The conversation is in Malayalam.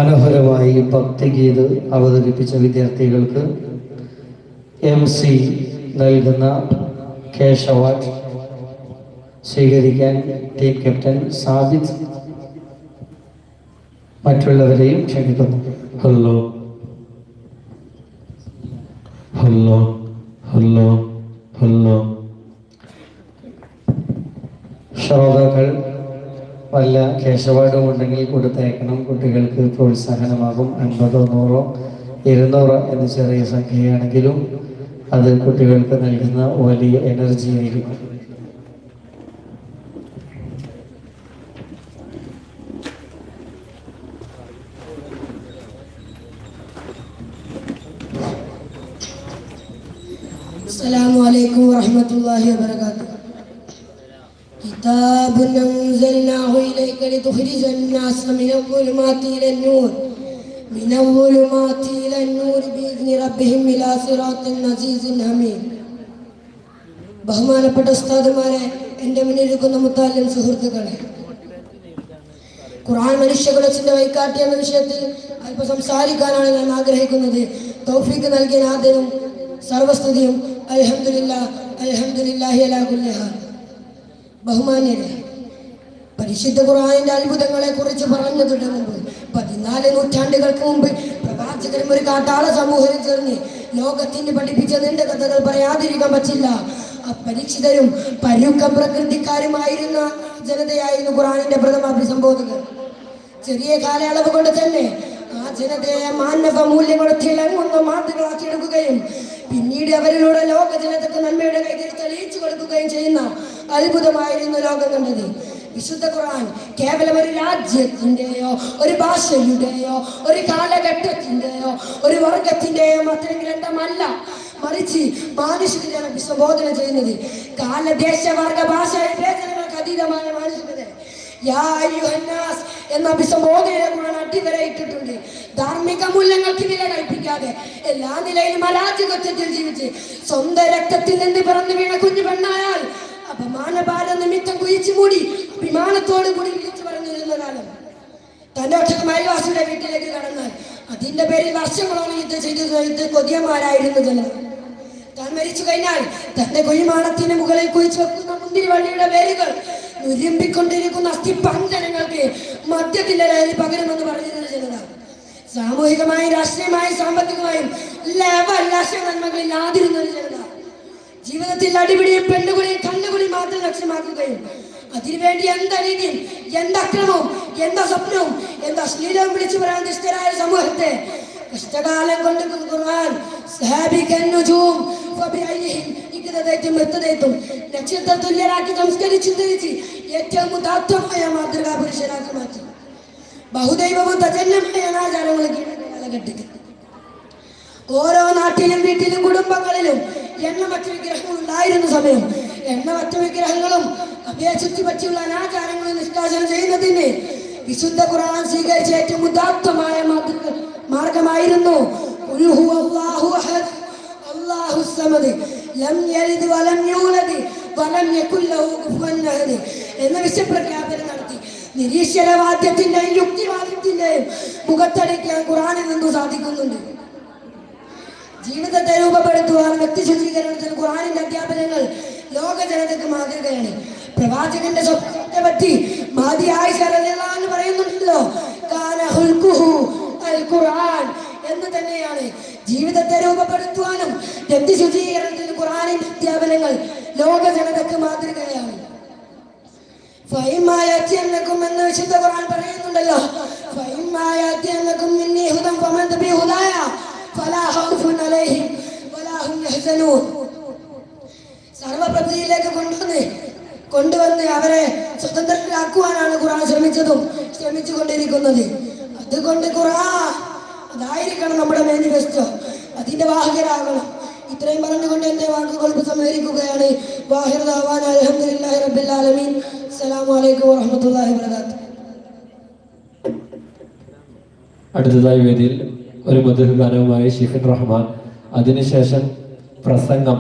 മനോഹരമായി ഭക്തിഗീത് അവതരിപ്പിച്ച വിദ്യാർത്ഥികൾക്ക് MC നൽകുന്ന ക്യാഷ് അവാർഡ് സ്വീകരിക്കാൻ ടീം ക്യാപ്റ്റൻ സാബിത് മറ്റുള്ളവരെയും ക്ഷണിക്കുന്നു. Hello hello hello hello. ശ്രോതാക്കൾ വല്ല ക്യാഷ് അവാർഡും ഉണ്ടെങ്കിൽ കൊടുത്തയക്കണം. കുട്ടികൾക്ക് പ്രോത്സാഹനമാകും. 50, 100, 200 എന്ന ചെറിയ സംഖ്യയാണെങ്കിലും അത് കുട്ടികൾക്ക് നൽകുന്ന വലിയ എനർജി ആയിരിക്കും. السلام عليكم ورحمة الله وبركاته. كتاب أنزلناه إليك لتخرج الناس من الظلمات إلى النور بإذن ربهم إلى صراط عزيز حميد. ബഹുമാനപ്പെട്ട ഉസ്താദുമാരെ, എൻ്റെ മുന്നിലിരിക്കുന്ന മുത്താലിം സുഹൃത്തുക്കളെ, ഖുർആൻ മനുഷ്യകുലത്തിന്റെ വഴികാട്ടി എന്ന വിഷയത്തിൽ അല്പം സംസാരിക്കാനാണ് ഞാൻ ആഗ്രഹിക്കുന്നത്. തൗഫീഖ് നൽകിയ നാഥനും സർവസ്തുതിയും അൽഹംദുലില്ലാഹി അലാ കുല്ലി ഹാൽ. ബഹുമാന്യരെ, പരിശുദ്ധ ഖുർആനിന്റെ അത്ഭുതങ്ങളെ കുറിച്ച് പറഞ്ഞതിന് മുമ്പ് 14 നൂറ്റാണ്ടുകൾക്ക് മുമ്പ് പ്രവാചകരും ഒരു കാട്ടാള സമൂഹം ചേർന്ന് ലോകത്തിന് പഠിപ്പിച്ച നീണ്ട കഥകൾ പറയാതിരിക്കാൻ പറ്റില്ല. അപരിചിതരും പരുക്ക പ്രകൃതിക്കാരുമായിരുന്ന ജനതയായിരുന്നു ഖുർആനിന്റെ പ്രഥമ അഭിസംബോധകർ. ചെറിയ കാലയളവ് കൊണ്ട് തന്നെ ആ ജനതയെ മാനവ മൂല്യങ്ങളെ തിളങ്ങുന്ന മാതൃകളാക്കിയെടുക്കുകയും പിന്നീട് അവരിലൂടെ ലോക ജനതക്ക് നന്മയുടെ കൈകൾ തെളിയിച്ചു കൊടുക്കുകയും ചെയ്യുന്ന അത്ഭുതമായിരുന്നു ലോകം കണ്ടത്. വിശുദ്ധ ഖുർആൻ കേവലം ഒരു രാജ്യത്തിന്റെയോ ഒരു ഭാഷയുടെയോ ഒരു കാലഘട്ടത്തിന്റെയോ ഒരു വർഗത്തിന്റെയോ മാത്രം ഗ്രന്ഥമല്ല, മറിച്ച് മാനുഷികതയെ അഭിസംബോധന ചെയ്യുന്നത്. കാലദേശ വർഗ ഭാഷ വിവേചനങ്ങൾക്ക് അതീതമായ മാനുഷികത എന്ന അഭിസംബോധനയെ ഖുർആൻ അടിവരയിട്ടിട്ടുണ്ട്. ധാർമ്മിക മൂല്യങ്ങൾക്ക് വില കൽപ്പിക്കാതെ എല്ലാ നിലയിലും അരാജകത്വത്തിൽ ജീവിച്ച് സ്വന്തം രക്തത്തിൽ നിന്ന് പിറന്നു വീണ കുഞ്ഞു പെണ്ണായാൽ അപമാനഭാര നിമിത്തം കുഴിച്ചു മൂടി അഭിമാനത്തോടു കൂടി വിളിച്ചു പറഞ്ഞിരുന്ന കാലം. തന്റെ ഒറ്റക്ക് അയൽവാസിയുടെ വീട്ടിലേക്ക് കടന്നാൽ അതിന്റെ പേരിൽ വർഷങ്ങളോളം യുദ്ധം ചെയ്ത് കൊതിയന്മാരായിരുന്നു ജനം. താൻ മരിച്ചു കഴിഞ്ഞാൽ തന്റെ കുഴിമാടത്തിന് മുകളിൽ കുഴിച്ചു വെക്കുന്ന മുന്തിരി വള്ളിയുടെ വേരുകൾ നുരുമ്പിക്കൊണ്ടിരിക്കുന്ന അസ്ഥിപഞ്ജനങ്ങൾക്ക് മദ്യത്തിന്റെ ലഹരി പകരുമെന്ന് പറഞ്ഞിരുന്ന ജനത. സാമൂഹികമായും രാഷ്ട്രീയമായും സാമ്പത്തികമായും നന്മകളില്ലാതിരുന്ന ഒരു ജനത. ജീവിതത്തിൽ അടിപിടിയും പെണ്ണുകുളിയും കണ്ണുകുളിയും മാത്രം ലക്ഷ്യമാക്കുകയും അതിനുവേണ്ടി എന്തനീതിയും എന്തക്രമവും എന്താ സ്വപ്നവും എന്താ അശ്ലീലവും വിളിച്ചു പറയാൻ നിഷ്ഠരായ സമൂഹത്തെ കഷ്ടകാലം കൊണ്ട് ഖുർആൻ നക്ഷത്ര തുല്യരാക്കി സംസ്കരിച്ചു തിരിച്ച് ഏറ്റവും ഉദാത്തമായ മാതൃകാ പുരുഷനാക്കി മാറ്റി. ബഹുദൈവവും തജന്യമായ അനാചാരങ്ങൾക്ക് കാലഘട്ടത്തിൽ ഓരോ നാട്ടിലും വീട്ടിലും കുടുംബങ്ങളിലും എണ്ണമറ്റ വിഗ്രഹങ്ങൾ ഉണ്ടായിരുന്ന സമയം എണ്ണമറ്റ വിഗ്രഹങ്ങളും അഭ്യാസത്തെ പറ്റിയുള്ള അനാചാരങ്ങളും നിഷ്കാസനം ചെയ്യുന്നതിന് വിശുദ്ധ ഖുർആൻ സ്വീകരിച്ച ഏറ്റവും ഉദാത്തമായ മാർഗമായിരുന്നു എന്ന വിശ്വപ്രഖ്യാപനം നടത്തി. നിരീശ്വരവാദ്യത്തിന്റെയും യുക്തിവാദത്തിന്റെയും മുഖത്തടിക്കാൻ ഖുർആനിൽ നിന്നും സാധിക്കുന്നുണ്ട്. ജീവിതത്തെ രൂപപ്പെടുത്തുവാൻ വ്യക്തി ശുചീകരണത്തിന് ഖുർആനിന്റെ അധ്യാപനങ്ങൾ ലോക ജനതയ്ക്ക് മാതൃകയാണ്. പ്രവാചകന്റെ സ്വപ്നത്തെ പറ്റി പറയുന്നുണ്ടല്ലോ, എന്ന് തന്നെയാണ് ജീവിതത്തെ രൂപപ്പെടുത്തുവാനും വ്യക്തി ശുചീകരണത്തിന് ഖുർആനിന്റെ അധ്യാപനങ്ങൾ ലോക ജനതയ്ക്ക് മാതൃകയാണ്. എന്ന് വിശുദ്ധ ഖുർആൻ പറയുന്നുണ്ടല്ലോ, സർവപ്രകൃതിയിലേക്ക് കൊണ്ടുവന്ന് അവരെ സ്വതന്ത്രരാക്കുവാനാണ് ഖുർആൻ ശ്രമിച്ചുകൊണ്ടിരിക്കുന്നത്. അതുകൊണ്ട് ഖുർആൻ അതായിരിക്കണം നമ്മുടെ മാനിഫെസ്റ്റോ, അതിന്റെ വാഹകരാകണം. ഇത്രയും പറഞ്ഞുകൊണ്ട് എന്റെ വാക്കുകൾ സമ്മേളിക്കുകയാണ്. വാഹിർ ദഅവാന അൽഹംദുലില്ലാഹി റബ്ബിൽ ആലമീൻ. അസ്സലാമു അലൈക്കും വറഹ്മത്തുള്ളാഹി വബറകാതുഹു. അടുത്തതായി വേദിയിൽ ഒരു മധുര ഗാനവുമായി ഷിഫിൻ റഹ്മാൻ, അതിനുശേഷം പ്രസംഗം